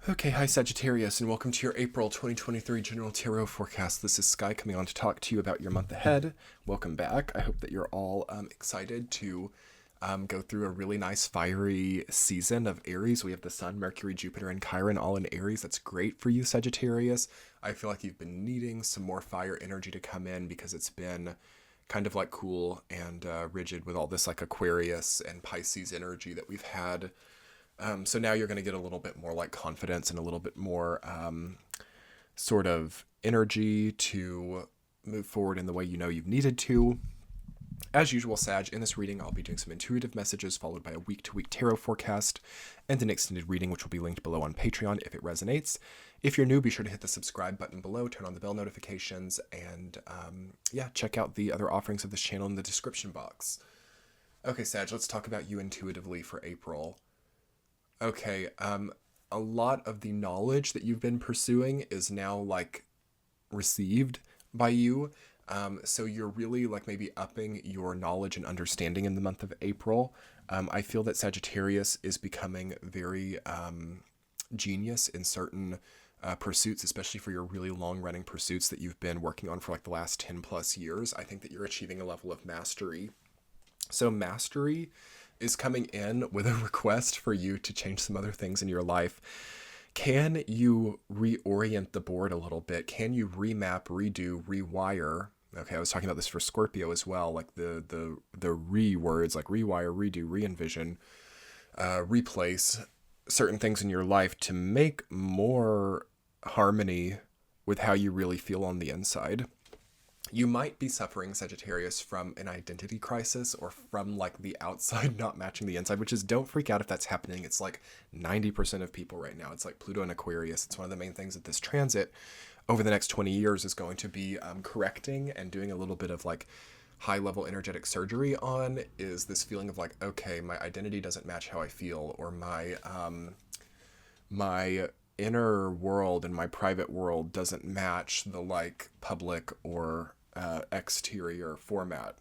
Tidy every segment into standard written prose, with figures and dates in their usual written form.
Okay, hi Sagittarius, and welcome to your April 2023 General Tarot Forecast. This is Sky coming on to talk to you about your month ahead. Welcome back. I hope that you're all excited to go through a really nice fiery season of Aries. We have the Sun, Mercury, Jupiter, and Chiron all in Aries. That's great for you, Sagittarius. I feel like you've been needing some more fire energy to come in because it's been kind of like cool and rigid with all this like Aquarius and Pisces energy that we've had. So now you're going to get a little bit more like confidence and a little bit more sort of energy to move forward in the way you know you've needed to. As usual, Sag, in this reading, I'll be doing some intuitive messages followed by a week-to-week tarot forecast and an extended reading, which will be linked below on Patreon if it resonates. If you're new, be sure to hit the subscribe button below, turn on the bell notifications, and check out the other offerings of this channel in the description box. Okay, Sag, let's talk about you intuitively for April. Okay, a lot of the knowledge that you've been pursuing is now like received by you. So you're really like maybe upping your knowledge and understanding in the month of April. I feel that Sagittarius is becoming very genius in certain pursuits, especially for your really long running pursuits that you've been working on for like the last 10 plus years. I think that you're achieving a level of mastery. So mastery is coming in with a request for you to change some other things in your life. Can you reorient the board a little bit? Can you remap, redo, rewire? Okay, I was talking about this for Scorpio as well, like the words, like rewire, redo, re-envision, replace certain things in your life to make more harmony with how you really feel on the inside. You might be suffering, Sagittarius, from an identity crisis or from like the outside not matching the inside, which is, don't freak out if that's happening. It's like 90% of people right now. It's like Pluto and Aquarius. It's one of the main things that this transit over the next 20 years is going to be correcting and doing a little bit of like high level energetic surgery on, is this feeling of like, okay, my identity doesn't match how I feel, or my inner world and my private world doesn't match the like public or exterior format.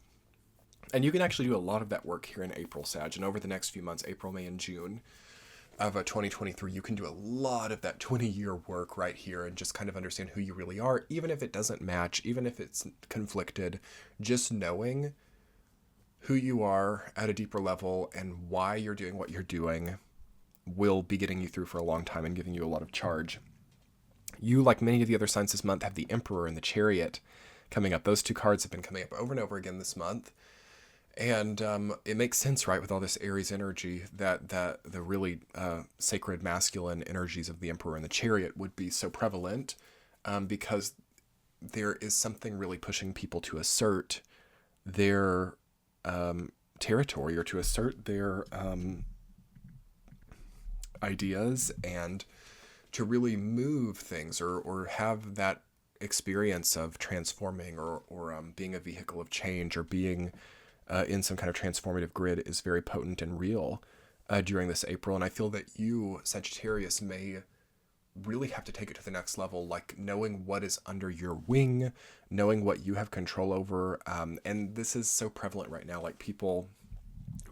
And you can actually do a lot of that work here in April, Sag, and over the next few months, April, May, and June of 2023, you can do a lot of that 20-year work right here and just kind of understand who you really are, even if it doesn't match, even if it's conflicted. Just knowing who you are at a deeper level and why you're doing what you're doing will be getting you through for a long time and giving you a lot of charge. You, like many of the other signs this month, have the Emperor and the Chariot coming up. Those two cards have been coming up over and over again this month. And it makes sense, right, with all this Aries energy, that the really sacred masculine energies of the Emperor and the Chariot would be so prevalent because there is something really pushing people to assert their territory or to assert their ideas and to really move things or have that experience of transforming or being a vehicle of change or being in some kind of transformative grid is very potent and real during this April. And I feel that you, Sagittarius, may really have to take it to the next level, like knowing what is under your wing, knowing what you have control over. And this is so prevalent right now, like people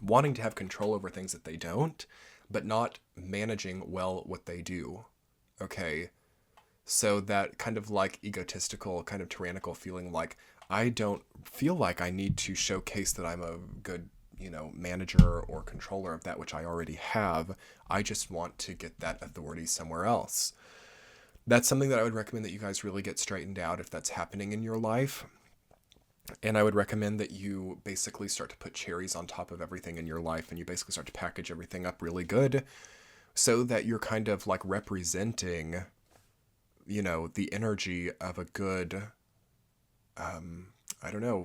wanting to have control over things that they don't, but not managing well what they do. Okay. So that kind of like egotistical, kind of tyrannical feeling like, I don't feel like I need to showcase that I'm a good, manager or controller of that which I already have. I just want to get that authority somewhere else. That's something that I would recommend that you guys really get straightened out if that's happening in your life. And I would recommend that you basically start to put cherries on top of everything in your life, and you basically start to package everything up really good so that you're kind of like representing, the energy of a good,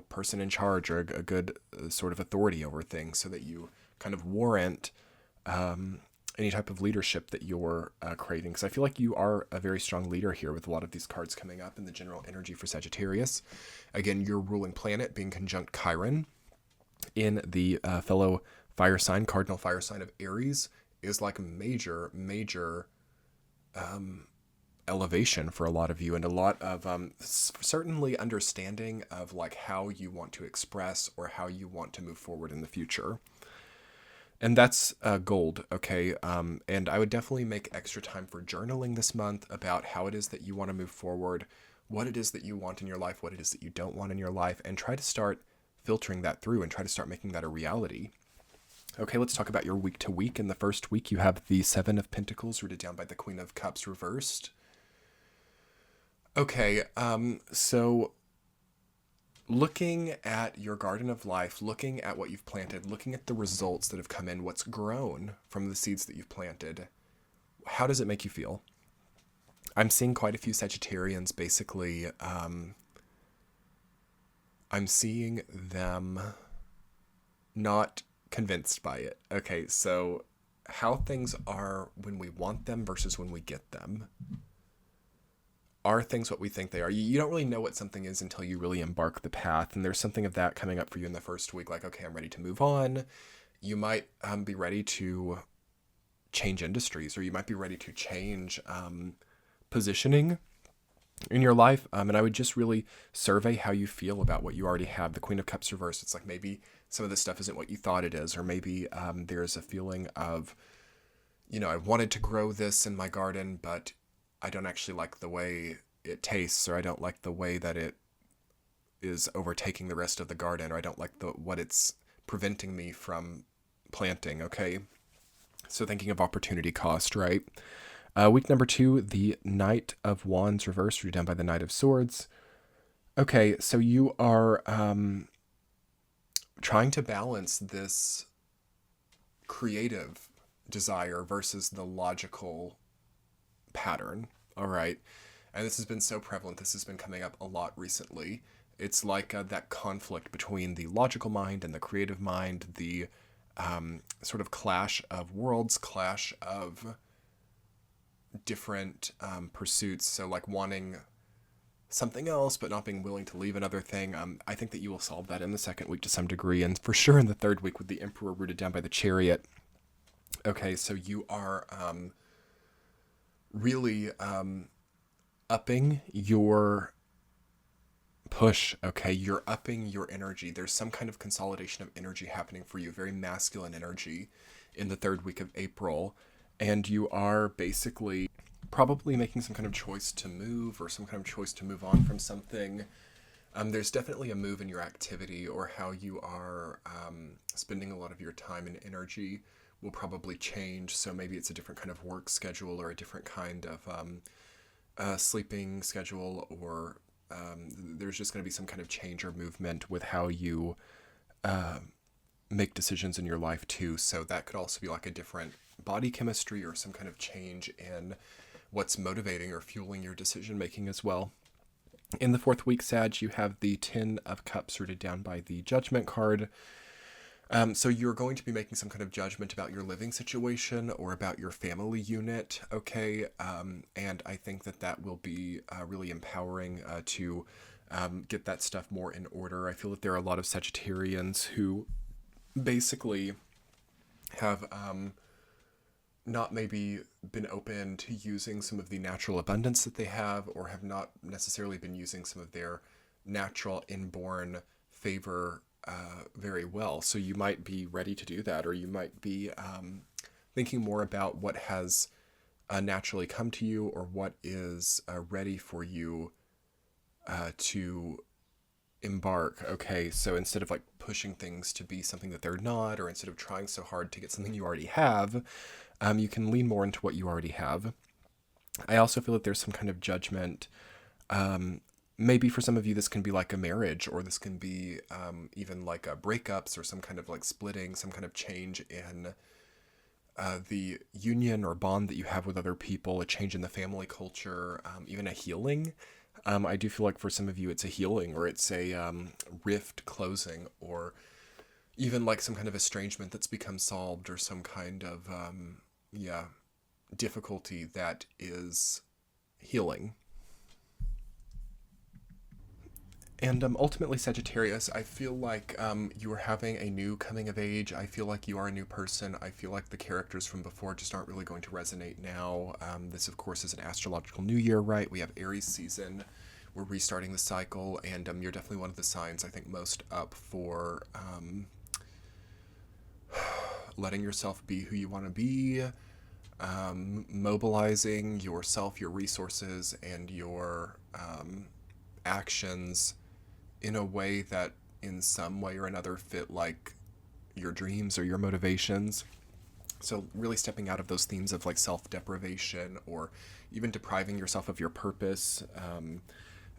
person in charge, or a good sort of authority over things, so that you kind of warrant any type of leadership that you're craving. Because I feel like you are a very strong leader here with a lot of these cards coming up in the general energy for Sagittarius. Again, your ruling planet being conjunct Chiron in the fellow fire sign, cardinal fire sign of Aries, is like major elevation for a lot of you, and a lot of certainly understanding of like how you want to express or how you want to move forward in the future. And that's gold, okay? And I would definitely make extra time for journaling this month about how it is that you want to move forward, what it is that you want in your life, what it is that you don't want in your life, and try to start filtering that through and try to start making that a reality. Okay, let's talk about your week to week. In the first week, you have the Seven of Pentacles rooted down by the Queen of Cups reversed. Okay, so looking at your garden of life, looking at what you've planted, looking at the results that have come in, what's grown from the seeds that you've planted, how does it make you feel? I'm seeing quite a few Sagittarians basically. I'm seeing them not convinced by it. Okay, so how things are when we want them versus when we get them. Are things what we think they are? You don't really know what something is until you really embark the path. And there's something of that coming up for you in the first week. Like, okay, I'm ready to move on. You might be ready to change industries, or you might be ready to change positioning in your life. And I would just really survey how you feel about what you already have. The Queen of Cups reversed. It's like maybe some of this stuff isn't what you thought it is, or maybe there's a feeling of, I wanted to grow this in my garden, but I don't actually like the way it tastes, or I don't like the way that it is overtaking the rest of the garden, or I don't like what it's preventing me from planting, okay? So thinking of opportunity cost, right? Week number 2, the Knight of Wands reversed, rooted down by the Knight of Swords. Okay, so you are trying to balance this creative desire versus the logical pattern. All right. And this has been so prevalent. This has been coming up a lot recently. It's like that conflict between the logical mind and the creative mind, the sort of clash of worlds, clash of different pursuits. So like wanting something else, but not being willing to leave another thing. I think that you will solve that in the second week to some degree. And for sure in the third week with the Emperor rooted down by the Chariot. Okay, so you are really upping your push, okay? You're upping your energy. There's some kind of consolidation of energy happening for you, very masculine energy in the third week of April. And you are basically probably making some kind of choice to move or some kind of choice to move on from something. There's definitely a move in your activity, or how you are spending a lot of your time and energy will probably change. So maybe it's a different kind of work schedule, or a different kind of sleeping schedule, or there's just going to be some kind of change or movement with how you make decisions in your life too. So that could also be like a different body chemistry, or some kind of change in what's motivating or fueling your decision making as well. In the fourth week, Sag, you have the Ten of Cups rooted down by the Judgment card. So you're going to be making some kind of judgment about your living situation or about your family unit, okay? And I think that will be really empowering to get that stuff more in order. I feel that there are a lot of Sagittarians who basically have not maybe been open to using some of the natural abundance that they have, or have not necessarily been using some of their natural inborn favor very well. So you might be ready to do that, or you might be thinking more about what has naturally come to you, or what is ready for you to embark. Okay, so instead of like pushing things to be something that they're not, or instead of trying so hard to get something you already have, you can lean more into what you already have. I also feel that there's some kind of judgment. Maybe for some of you, this can be like a marriage, or this can be even like breakups, or some kind of like splitting, some kind of change in the union or bond that you have with other people, a change in the family culture, even a healing. I do feel like for some of you, it's a healing, or it's a rift closing, or even like some kind of estrangement that's become solved, or some kind of, difficulty that is healing. And ultimately, Sagittarius, I feel like you are having a new coming of age. I feel like you are a new person. I feel like the characters from before just aren't really going to resonate now. This, of course, is an astrological new year, right? We have Aries season. We're restarting the cycle, and you're definitely one of the signs, I think, most up for letting yourself be who you want to be, mobilizing yourself, your resources, and your actions in a way that in some way or another fit like your dreams or your motivations. So really stepping out of those themes of like self-deprivation or even depriving yourself of your purpose,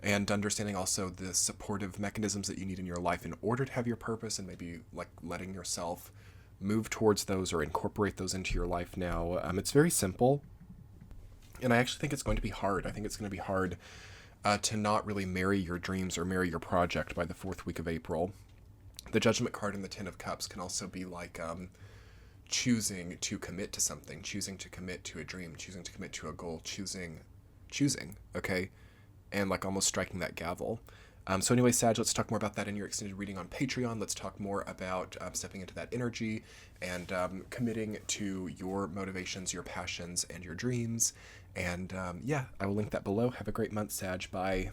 and understanding also the supportive mechanisms that you need in your life in order to have your purpose, and maybe like letting yourself move towards those or incorporate those into your life now. It's very simple, and I actually think it's going to be hard. I think it's going to be hard to not really marry your dreams or marry your project by the 4th week of April. The Judgment card in the Ten of Cups can also be like choosing to commit to something, choosing to commit to a dream, choosing to commit to a goal, choosing, okay? And like almost striking that gavel. So anyway, Sag, let's talk more about that in your extended reading on Patreon. Let's talk more about stepping into that energy and committing to your motivations, your passions, and your dreams. And yeah, I will link that below. Have a great month, Sag. Bye.